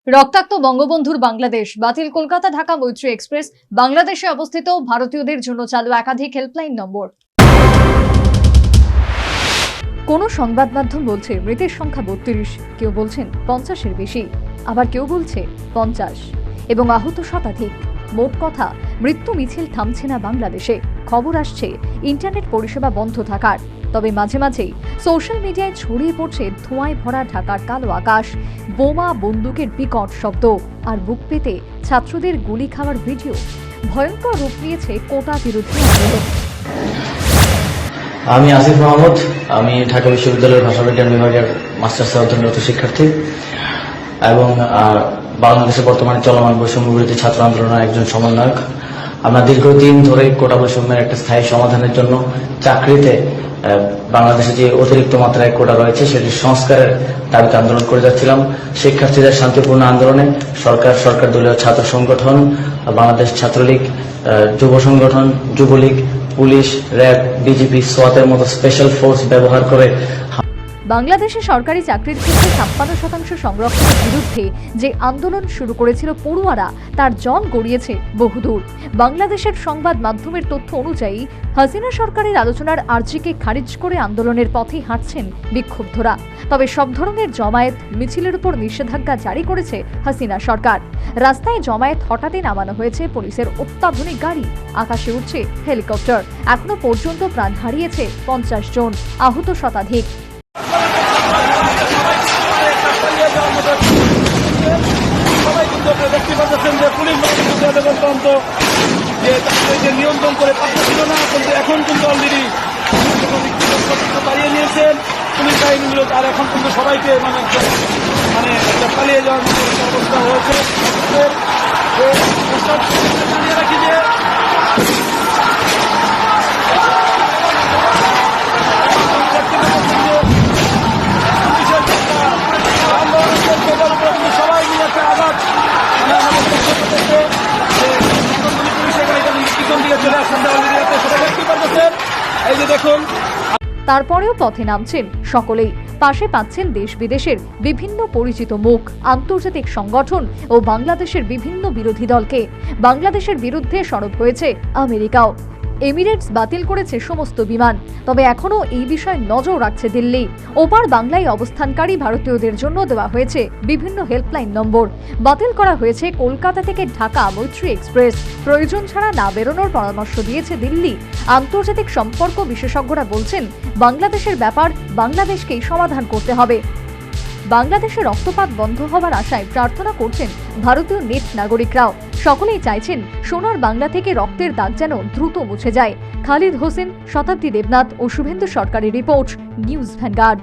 রক্তাক্ত বঙ্গবন্ধুর বাংলাদেশ বাতিল। কলকাতা ঢাকা মৈত্রী এক্সপ্রেস। বাংলাদেশে অবস্থিত ভারতীয়দের জন্য চালু একাধিক হেল্পলাইন নম্বর। কোন সংবাদ মাধ্যম বলছে মৃতের সংখ্যা ৩২, কেউ বলছেন ৫০-এর বেশি, আবার কেউ বলছে ৫০ এবং আহত শতাধিক। মোট কথা, মৃত্যু মিছিল থামছে না বাংলাদেশে। খবর আসছে ইন্টারনেট পরিষেবা বন্ধ থাকার, তবে মাঝে মাঝেই সোশ্যাল মিডিয়ায় ছড়িয়ে পড়ছে ধোঁয়ায় ভরা ঢাকার কালো আকাশ, বোমা বন্দুকের বিকট শব্দ আর বুক পেতে ছাত্রদের গুলি খাওয়ার ভিডিও। ভয়ঙ্কর রূপ নিয়েছে কোটা বিরোধী আন্দোলন। আমি আসিফ মাহমুদ, আমি ঢাকা বিশ্ববিদ্যালয়ের ভাষাবিজ্ঞান বিভাগের মাস্টার্স অধ্যয়নরত শিক্ষার্থী এবং বাংলাদেশে বর্তমানে চলমান বৈষম্য বিরোধী ছাত্র আন্দোলনের একজন সমন্বয়ক। আমরা দীর্ঘদিন ধরে কোটা বৈষম্যের একটা স্থায়ী সমাধানের জন্য চাকরিতে বাংলাদেশে যে অতিরিক্ত মাত্রায় কোটা রয়েছে সেটির সংস্কারের দাবিতে আন্দোলন করে যাচ্ছিলাম। শিক্ষার্থীদের শান্তিপূর্ণ আন্দোলনে সরকার দলীয় ছাত্র সংগঠন, বাংলাদেশ ছাত্রলীগ, যুব সংগঠন, যুবলীগ, পুলিশ, র্যাব, বিজিপি, সোয়াতের মতো স্পেশাল ফোর্স ব্যবহার করে বাংলাদেশে সরকারি চাকরির ক্ষেত্রে ৫৬% সংরক্ষণের বিরুদ্ধে যে আন্দোলন শুরু করেছিল পড়ুয়ারা, তার জল গড়িয়েছে বহুদূর। বাংলাদেশের সংবাদ মাধ্যমের তথ্য অনুযায়ী হাসিনা সরকারের আলোচনার আর্জিকে খারিজ করে আন্দোলনের পথে হাঁটছেন বিক্ষুব্ধরা। তবে সব ধরনের জমায়েত মিছিলের উপর নিষেধাজ্ঞা জারি করেছে হাসিনা সরকার। রাস্তায় জমায়েত হঠাতে নামানো হয়েছে পুলিশের অত্যাধুনিক গাড়ি, আকাশে উঠছে হেলিকপ্টার। এখনো পর্যন্ত প্রাণ হারিয়েছে ৫০ জন, আহত শতাধিক। দেখতে পাচ্ছেন যে পুলিশ যে নিয়ন্ত্রণ করে পারছিল না, কিন্তু এখন কিন্তু অলরেডি পালিয়ে নিয়েছেন পুলিশ বাহিনীগুলো। আর এখন কিন্তু সবাইকে মানে পালিয়ে যাওয়ার মতো অবস্থা হয়েছে। রাখি যে সবাই মিলে একটা আঘাত এই যে দেখুন। তারপরেও পথে নামছেন সকলেই। পাশে পাচ্ছেন দেশ বিদেশের বিভিন্ন পরিচিত মুখ, আন্তর্জাতিক সংগঠন ও বাংলাদেশের বিভিন্ন বিরোধী দলকে। বাংলাদেশের বিরুদ্ধে সরব হয়েছে আমেরিকাও। এমিরেটস বাতিল করেছে সমস্ত বিমান, তবে এখনও এই বিষয়ে নজর রাখছে দিল্লি। ওপার বাংলায় অবস্থানকারী ভারতীয়দের জন্য দেওয়া হয়েছে বিভিন্ন হেল্পলাইন নম্বর। বাতিল করা হয়েছে কলকাতা থেকে ঢাকা মৈত্রী এক্সপ্রেস। প্রয়োজন ছাড়া না বেরোনোর পরামর্শ দিয়েছে দিল্লি। আন্তর্জাতিক সম্পর্ক বিশেষজ্ঞরা বলছেন, বাংলাদেশের ব্যাপার বাংলাদেশকেই সমাধান করতে হবে। বাংলাদেশে রক্তপাত বন্ধ হওয়ার আশায় প্রার্থনা করছেন ভারতীয় নেট নাগরিকরাও। সকলেই চাইছেন সোনার বাংলা থেকে রক্তের দাগ যেন দ্রুত মুছে যায়। খালিদ হোসেন, শতাব্দী দেবনাথ ও শুভেন্দু সরকারের রিপোর্ট, নিউজ ভ্যানগার্ড।